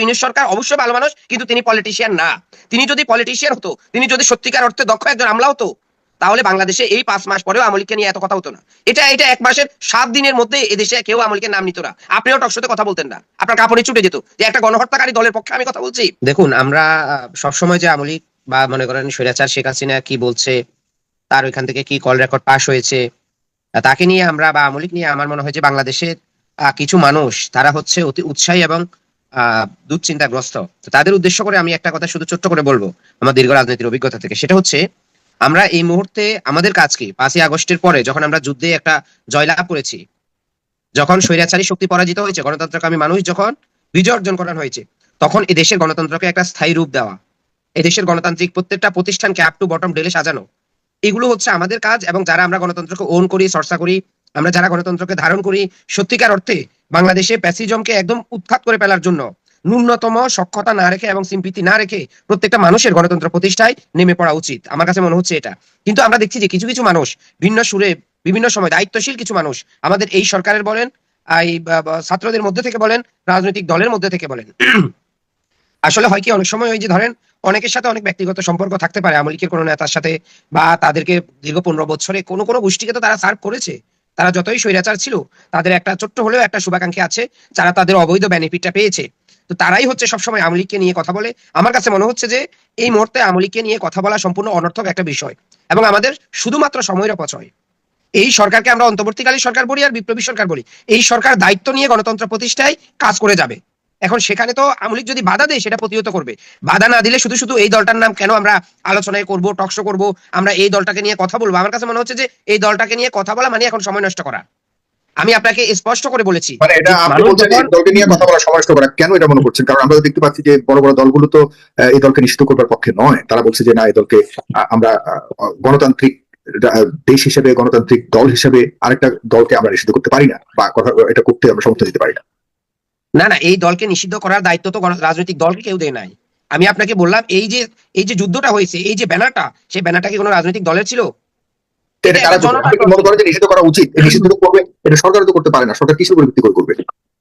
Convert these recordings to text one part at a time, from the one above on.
ইউনূস সরকার অবশ্যই ভালো মানুষ, কিন্তু তিনি পলিটিশিয়ান না। তিনি যদি পলিটিশিয়ান হতো, তিনি যদি সত্যিকার অর্থে দক্ষ একজন আমলা হতো, তাহলে বাংলাদেশে এই 5 মাস পরেও আওয়ামী লীগকে নিয়ে এত কথা হতো না। এটা 1 মাসের 7 দিনের মধ্যে এদেশে কেউ আওয়ামী লীগের নাম নিত না। আপনিও টকশোতে কথা বলতেন না, আপনার কাপড়ে ছুটে যেত যে একটা গণহত্যাকারী দলের পক্ষে আমি কথা বলছি। দেখুন, আমরা সবসময় যে আওয়ামী লীগ বা মনে করেন স্বৈরাচার শেখ হাসিনা কি বলছে, তার ওইখান থেকে কি কল রেকর্ড পাস হয়েছে, তাকে নিয়ে আমরা বা আওয়ামী লীগ নিয়ে আমার মনে হয় যে বাংলাদেশের কিছু মানুষ তারা হচ্ছে অতি উৎসাহী এবং দুশ্চিন্তাগ্রস্ত। তাদের উদ্দেশ্য করে আমি একটা কথা শুধু ছোট্ট করে বলবো আমার দীর্ঘ রাজনীতির অভিজ্ঞতা থেকে, সেটা হচ্ছে আমরা এই মুহূর্তে আমাদের কাজ কি, 5ই আগস্টের পরে যখন আমরা যুদ্ধে একটা জয়লাভ করেছি, যখন স্বৈরাচারী শক্তি পরাজিত হয়েছে, গণতন্ত্রকামী মানুষ যখন বিজয় অর্জন করানো হয়েছে, তখন এই দেশের গণতন্ত্রকে একটা স্থায়ী রূপ দেওয়া, এই দেশের গণতান্ত্রিক প্রত্যেকটা প্রতিষ্ঠানকে আপ টু বটম ঢেলে সাজানো, এগুলো হচ্ছে আমাদের কাজ। এবং যারা আমরা গণতন্ত্রকে ওন করি, চর্চা করি, আমরা যারা গণতন্ত্রকে ধারণ করি, সত্যিকার অর্থে বাংলাদেশে প্যাসিজমকে একদম উৎখাত করে ফেলার জন্য ন্যূনতম সক্ষতা না রেখে এবং সিম্পিতি না রেখে প্রত্যেকটা মানুষের গণতন্ত্র প্রতিষ্ঠায় নেমে পড়া উচিত। আমার কাছে মনে হচ্ছে এটা। কিন্তু আমরা দেখছি যে কিছু কিছু মানুষ ভিন্ন সুরে বিভিন্ন সময় দায়িত্বশীল কিছু মানুষ আমাদের এই সরকারের বলেন, এই ছাত্রদের মধ্যে থেকে বলেন, রাজনৈতিক দলের মধ্যে থেকে বলেন, আসলে হয় কি অনেক সময় ওই যে ধরেন অনেকের সাথে অনেক ব্যক্তিগত সম্পর্ক থাকতে পারে আওয়ামী লীগের কোনো নেতার সাথে, বা তাদেরকে দীর্ঘ 15 বছরে কোনো কোনো গোষ্ঠীকে তো তারা সার্ভ করেছে, তারা যতই স্বৈরাচার ছিল তাদের একটা ছোট্ট হলেও একটা শুভাকাঙ্ক্ষী আছে যারা তাদের অবৈধ বেনিফিটটা পেয়েছে। তো তারাই হচ্ছে সবসময় আওয়ামী লীগকে নিয়ে কথা বলে। আমার কাছে মনে হচ্ছে যে এই মুহূর্তে আওয়ামী লীগকে নিয়ে কথা বলা সম্পূর্ণ অনর্থক একটা বিষয় এবং আমাদের শুধুমাত্র সময়ের অপচয়। এই সরকারকে আমরা অন্তর্বর্তীকালীন সরকার বলি আর বিপ্লবী সরকার বলি, এই সরকার দায়িত্ব নিয়ে গণতন্ত্র প্রতিষ্ঠায় কাজ করে যাবে। এখন সেখানে তো আওয়ামী লীগ যদি বাধা দেয় সেটা প্রতিহত করবে। বাধা না দিলে শুধু শুধু এই দলটার নাম কেন আমরা আলোচনায় করব, টকশো করব, আমরা এই দলটাকে নিয়ে কথা বলবো, আমার কাছে মনে হচ্ছে যে এই দলটাকে নিয়ে কথা বলা মানে এখন সময় নষ্ট করা। আমি আপনাকে স্পষ্ট করে বলেছি, মানে এটা আপনি বলছেন এই দলকে নিয়ে কথা বলা সময় নষ্ট করা, কেন এটা মনে করছেন? কারণ আমরা দেখতে পাচ্ছি যে বড় বড় দলগুলো তো এই দলকে নিষিদ্ধ করবার পক্ষে নয়, তারা বলছে যে না, এই দলকে আমরা গণতান্ত্রিক দেশ হিসেবে, গণতান্ত্রিক দল হিসেবে আরেকটা দলকে আমরা নিষিদ্ধ করতে পারি না, বা এটা করতে আমরা সমর্থন দিতে পারি না। না না, এই দলকে নিষিদ্ধ করার দায়িত্ব তো রাজনৈতিক দলকে কেউ দেয় নাই। আমি আপনাকে বললাম এই যে যুদ্ধটা হয়েছে, এই যে ব্যানারটা, সেই ব্যানারটা কি কোনো রাজনৈতিক দলের ছিল? মনে করেন যে নিষিদ্ধ করা উচিত, নিষিদ্ধ করবে, এটা সরকার তো করতে পারে না। সরকার কিসের উপর ভিত্তি করে করবে?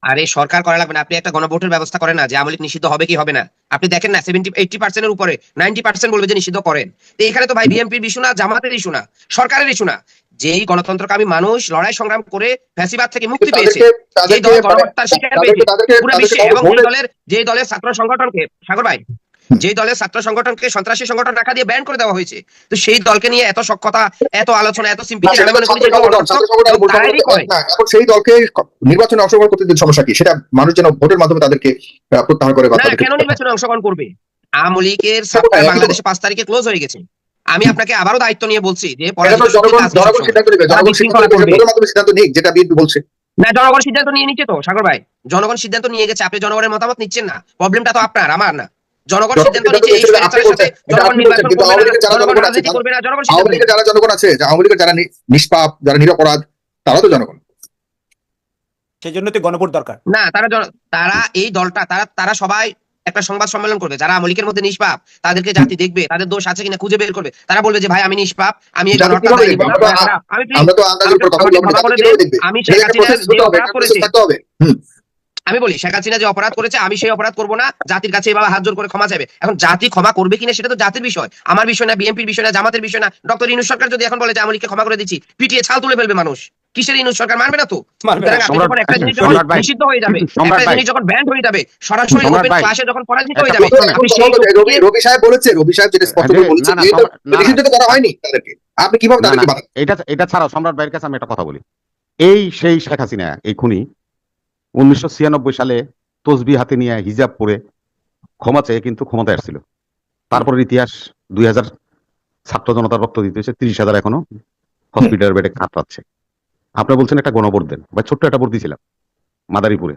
আরে সরকার করা লাগবে না, আপনি একটা গণভোটের ব্যবস্থা করেন না যে আওয়ামী লীগ নিষিদ্ধ হবে কি হবে না। আপনি দেখেন না 70-80% এর উপরে 90% বলবে যে নিষিদ্ধ করেন। তো এখানে তো ভাই বিএনপির ইস্যু না, জামাতের ইস্যু না, সরকারের ইস্যু না। যেই গণতন্ত্রকামী মানুষ লড়াই সংগ্রাম করে ফ্যাসিবাদ থেকে মুক্তি পেয়েছে, যেই দল গণহত্যার শিকার পেয়েছে পুরো বিশ্বে, এবং যে দলের ছাত্র সংগঠনকে, সাগর ভাই, যে দলের ছাত্র সংগঠনকে সন্ত্রাসী সংগঠন রাখা দিয়ে ব্যান করে দেওয়া হয়েছে, তো সেই দলকে নিয়ে এত সক্ষতা, এত আলোচনা, এত সিম্পিটি, আমি মনে করি যে এখন সেই দলকে নির্বাচনে অংশগ্রহণ করতে দিলে সমস্যা কি? সেটা মানুষ যেন ভোটের মাধ্যমে তাদেরকে প্রত্যাহার করে। কেন নির্বাচনে অংশগ্রহণ করবে? আওয়ামী লীগের বাংলাদেশে 5 তারিখে ক্লোজ হয়ে গেছে। আমি আপনাকে আবারও দায়িত্ব নিয়ে বলছি যে জনগণ সিদ্ধান্ত নিয়ে নিচ্ছে তো সাগর ভাই, জনগণ সিদ্ধান্ত নিয়ে গেছে, আপনি জনগণের মতামত নিচ্ছেন না। প্রবলেমটা তো আপনার, আমার না। জনগণ সিদ্ধান্ত নিচ্ছে এই সরকারের সাথে জনগণ নির্বাচন করবে না, জনগণ রাজনীতি করবে না, জনগণ সিদ্ধান্ত নিচ্ছে। যারা জনগণ আছে, আওয়ামী লীগের যারা নিষ্পাপ, যারা নিরপরাধ, তারা তো জনগণ। সেজন্য তো গণভোট দরকার না, তারা এই দলটা তারা সবাই একটা সংবাদ সম্মেলন করবে, যারা আওয়ামী লীগের মধ্যে নিষ্পাপ তাদেরকে জাতি দেখবে, তাদের দোষ আছে কিনা খুঁজে বের করবে। তারা বলবে যে ভাই আমি নিষ্পাপ, আমি এই গণহত্যা করিনি, আমি বলি শেখ হাসিনা যে অপরাধ করেছে আমি সেই অপরাধ করবো না, জাতির কাছে এভাবে হাত জোর করে ক্ষমা চাইবে। এখন জাতি ক্ষমা করবে কিনা সেটা তো জাতির বিষয়, আমার বিষয় না, বিএনপির বিষয় না, জামাতের বিষয় না। ডক্টর ইউনূস সরকার যদি এখন বলে যে আওয়ামী লীগকে ক্ষমা করে দিচ্ছি, পিটিয়ে ছাল তুলে ফেলবে মানুষ। কিসের ইউনূস সরকার? মানবে না তো। একটা জিনিস যখন নিষিদ্ধ হয়ে যাবে, একটা জিনিস যখন ব্যান্ড হয়ে যাবে, সরাসরি ওপেন ক্লাসে যখন পরাজিত হয়ে যাবে, রবি সাহেব বলেছে, রবি সাহেব যেটা স্পষ্ট করে বলেছে যে নিষিদ্ধ করা হয়নি তাদেরকে, আপনি কিভাবে তাদেরকে বাধা? এটা ছাড়াও সম্রাট ভাইয়ের কাছে আমি একটা কথা বলি। এই সেই শেখ হাসিনা, এই খুনি 1996 সালে তসবি হাতে নিয়ে হিজাব পরে ক্ষমা চেয়ে কিন্তু ক্ষমতায় আসছিল। তারপরের ইতিহাস 2000 ছাত্র জনতার রক্ত দিতে হয়েছে, 30,000 এখনো হসপিটালের বেডে কাতরাচ্ছে। আপনি বলছেন একটা গণভোট দেন, বা ছোট্ট একটা ভোট দিয়েছিলাম মাদারীপুরে,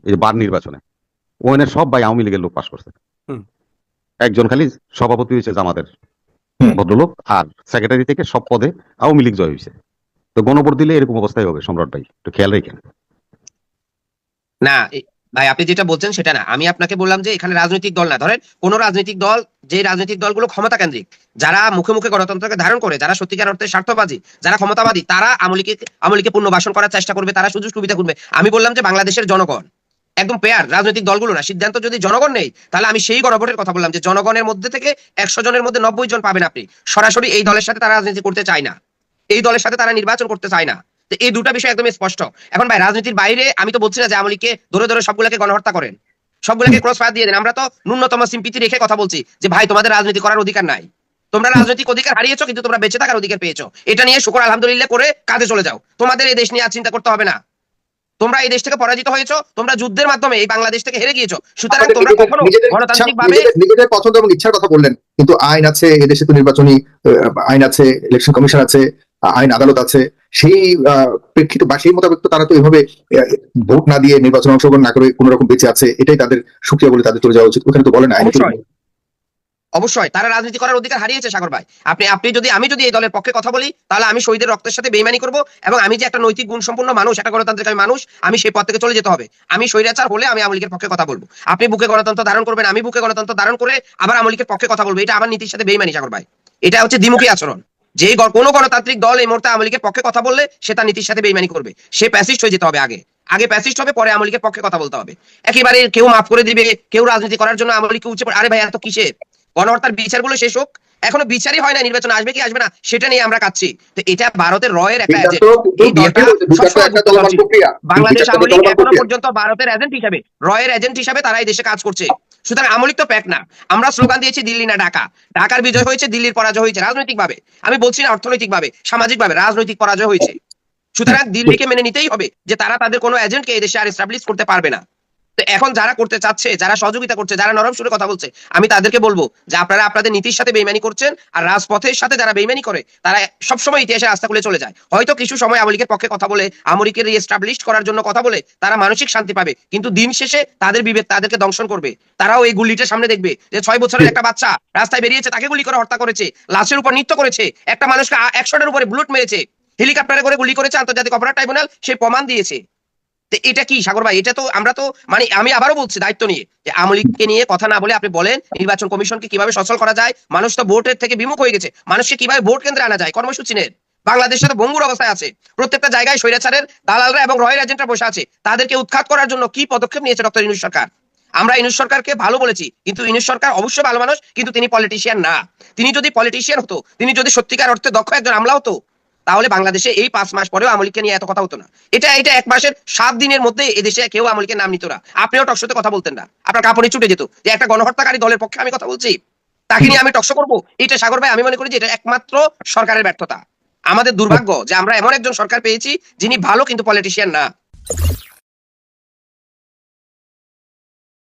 এই বার নির্বাচনে ওখানে সব ভাই আওয়ামী লীগের লোক পাশ করছে, একজন খালি সভাপতি হয়েছে জামাতের ভদ্রলোক, আর সেক্রেটারি থেকে সব পদে আওয়ামী লীগ জয় হয়েছে। তো গণভোট দিলে এরকম অবস্থায় হবে সম্রাট ভাই, একটু খেয়াল রাখেন। না ভাই, আপনি যেটা বলছেন সেটা না। আমি আপনাকে বললাম যে এখানে রাজনৈতিক দল না, ধরেন কোন রাজনৈতিক দল, যে রাজনৈতিক দলগুলো ক্ষমতা কেন্দ্রিক, যারা মুখে মুখে গণতন্ত্রকে ধারণ করে, যারা সত্যিকার অর্থে স্বার্থবাদী, যারা ক্ষমতাবাদী, তারা আওয়ামী লীগকে পুনর্বাসন করার চেষ্টা করবে, তারা সুযোগ সুবিধা করবে। আমি বললাম যে বাংলাদেশের জনগণ একদম পেয়ার রাজনৈতিক দলগুলো না, সিদ্ধান্ত যদি জনগণ নেই, তাহলে আমি সেই গণভোটের কথা বললাম যে জনগণের মধ্যে থেকে 100 জনের মধ্যে 90 জন পাবেন আপনি সরাসরি এই দলের সাথে তারা রাজনীতি করতে চায় না, এই দলের সাথে তারা নির্বাচন করতে চায় না। তো এই দুটা বিষয় একদম স্পষ্ট। এখন ভাই রাজনীতির বাইরে আমি তো বলছি না যে আওয়ামী লীগকে ধরে ধরে সবগুলোকে গণহত্যা করেন, সবগুলোকে ক্রস ফায়ার দিয়ে দেন। আমরা তো ন্যূনতম সিম্পিতি রেখে কথা বলছি যে ভাই তোমাদের রাজনীতি করার অধিকার নাই, তোমরা রাজনৈতিক অধিকার হারিয়েছো কিন্তু তোমরা বেঁচে থাকার অধিকার পেয়েছো, এটা নিয়ে শুকর আলহামদুলিল্লাহ করে কাজে চলে যাও। তোমাদের এই দেশ নিয়ে আর চিন্তা করতে হবে না, তোমরা এই দেশ থেকে পরাজিত হয়েছো, তোমরা যুদ্ধের মাধ্যমে এই বাংলাদেশ থেকে হেরে গিয়েছো। সুতরাং তোমরা কখনো গণতান্ত্রিক ভাবে নিজেদের পছন্দ এবং ইচ্ছার কথা বললেন, কিন্তু আইন আছে, এদেশে তো নির্বাচনী আইন আছে, ইলেকশন কমিশন আছে, আইন আদালত আছে, সেই প্রেক্ষিতে বা সেই মোতাবেক তো তারা তো এইভাবে ভোট না দিয়ে নির্বাচনে অংশগ্রহণ না করে কোন রকম বেঁচে আছে, এটাই তাদের সুক্রিয়া বলে তাদের চলে যাওয়া উচিত। ওখানে তো বলেন আইন অবশ্যই তারা রাজনীতি করার অধিকার হারিয়েছে সাগর ভাই। আমি যদি এই দলের পক্ষে কথা বলি তাহলে আমি শহীদের রক্তের সাথে বেইমানি করব, এবং আমি যে একটা নৈতিক গুণ সম্পন্ন মানুষ, একটা গণতান্ত্রিক মানুষ, আমি সেই পথ থেকে চলে যেতে হবে। আমি স্বৈরাচার হলে আমি আওয়ামী লীগের পক্ষে কথা বলবো, আপনি বুকে গণতন্ত্র ধারণ করবেন, আমি বুকে গণতন্ত্র ধারণ করে আবার আওয়ামী লীগের পক্ষে কথা বলবো। এটা আমার নীতির সাথে বেইমানি সাগর ভাই, এটা হচ্ছে দ্বিমুখী আচরণ। যে কোনো গণতান্ত্রিক দল এই মুহূর্তে আওয়ামী লীগের পক্ষে কথা বললে সে তার নীতির সাথে বেইমানি করবে, সে প্যাসিস্ট হয়ে যেতে হবে। আগে প্যাসিস্ট হবে, পরে আওয়ামী লীগের পক্ষে কথা বলতে হবে। একেবারে কেউ মাফ করে দিবে, কেউ রাজনীতি করার জন্য আওয়ামী লীগকে উঠে পড়ে, আরে ভাই এত কিসের গণহত্যার বিচারগুলো শেষ হোক, এখনো বিচারই হয় না, নির্বাচন আসবে কি আসবে না সেটা নিয়ে আমরা কাচ্ছি। তো এটা ভারতের রয়ের একটা এজেন্ট, এই দলটা বাংলাদেশ আওয়ামী লীগ এখনো পর্যন্ত ভারতের এজেন্ট হিসেবে, রয়ের এজেন্ট হিসেবে তারা এই দেশে কাজ করছে। সুতরাং আওয়ামী লীগ তো প্যাক না। আমরা স্লোগান দিয়েছি দিল্লি না ঢাকা, ঢাকার বিজয় হয়েছে, দিল্লির পরাজয় হয়েছে রাজনৈতিক ভাবে, আমি বলছি না অর্থনৈতিক ভাবে, সামাজিক ভাবে রাজনৈতিক পরাজয় হয়েছে। সুতরাং দিল্লিকে মেনে নিতেই হবে যে তারা তাদের কোনো এজেন্টকে এই দেশে আর এস্টাবলিশ করতে পারবে না। তো এখন যারা করতে চাচ্ছে, যারা সহযোগিতা করছে, যারা নরম সুরে কথা বলছে, আমি তাদেরকে বলবো যে আপনারা আপনাদের নীতির সাথে বেইমানি করছেন, আর রাজপথের সাথে যারা বেইমানি করে তারা সবসময় ইতিহাসে রাস্তা খুলে চলে যায়। হয়তো কিছু সময় আওয়ামী লীগের পক্ষে কথা বলে, আওয়ামী লীগের রিএস্টাবলিশ করার জন্য কথা বলে তারা মানসিক শান্তি পাবে, কিন্তু দিন শেষে তাদের বিবেক তাদেরকে দংশন করবে। তারাও এই গুলিটার সামনে দেখবে যে 6 বছরের একটা বাচ্চা রাস্তায় বেরিয়েছে, তাকে গুলি করে হত্যা করেছে, লাশের উপর নৃত্য করেছে, একটা মানুষকে 100টার উপরে বুলেট মেরেছে, হেলিকপ্টারে করে গুলি করেছে, আন্তর্জাতিক অপরাধ ট্রাইব্যুনাল সেই প্রমাণ দিয়েছে। এটা কি সাগর ভাই? এটা তো আমরা তো মানে আমি আবারও বলছি দায়িত্ব নিয়ে যে আওয়ামী লীগকে নিয়ে কথা না বলে আপনি বলেন নির্বাচন কমিশনকে কিভাবে সচল করা যায়। মানুষ তো ভোটের থেকে বিমুখ হয়ে গেছে, মানুষকে কিভাবে ভোট কেন্দ্রে আনা যায় কর্মসূচি নেন। বাংলাদেশে তো ভঙ্গুর অবস্থায় আছে, প্রত্যেকটা জায়গায় স্বৈরাচারের দালালরা এবং রয়ের এজেন্টরা বসে আছে, তাদেরকে উৎখাত করার জন্য কি পদক্ষেপ নিয়েছে ডক্টর ইউনূস সরকার? আমরা ইউনূস সরকারকে ভালো বলেছি, কিন্তু ইউনূস সরকার অবশ্যই ভালো মানুষ, কিন্তু তিনি পলিটিশিয়ান না। তিনি যদি পলিটিশিয়ান হতো, তিনি যদি সত্যিকার অর্থে দক্ষ একজন আমলা হতো, তাহলে বাংলাদেশে এই 5 মাস পরেও আওয়ামী লীগকে নিয়ে এত কথা হতো না। এটা 1 মাসের 7 দিনের মধ্যে এদেশে কেউ আওয়ামী লীগের নাম নিত না, আপনিও টকশোতে কথা বলতেন না, আপনার কাপড়ে ছুটে যেত যে একটা গণহত্যাকারী দলের পক্ষে আমি কথা বলছি, তাকে নিয়ে আমি টকশো করবো। এটা সাগর ভাই আমি মনে করি যে এটা একমাত্র সরকারের ব্যর্থতা। আমাদের দুর্ভাগ্য যে আমরা এমন একজন সরকার পেয়েছি যিনি ভালো কিন্তু পলিটিশিয়ান না।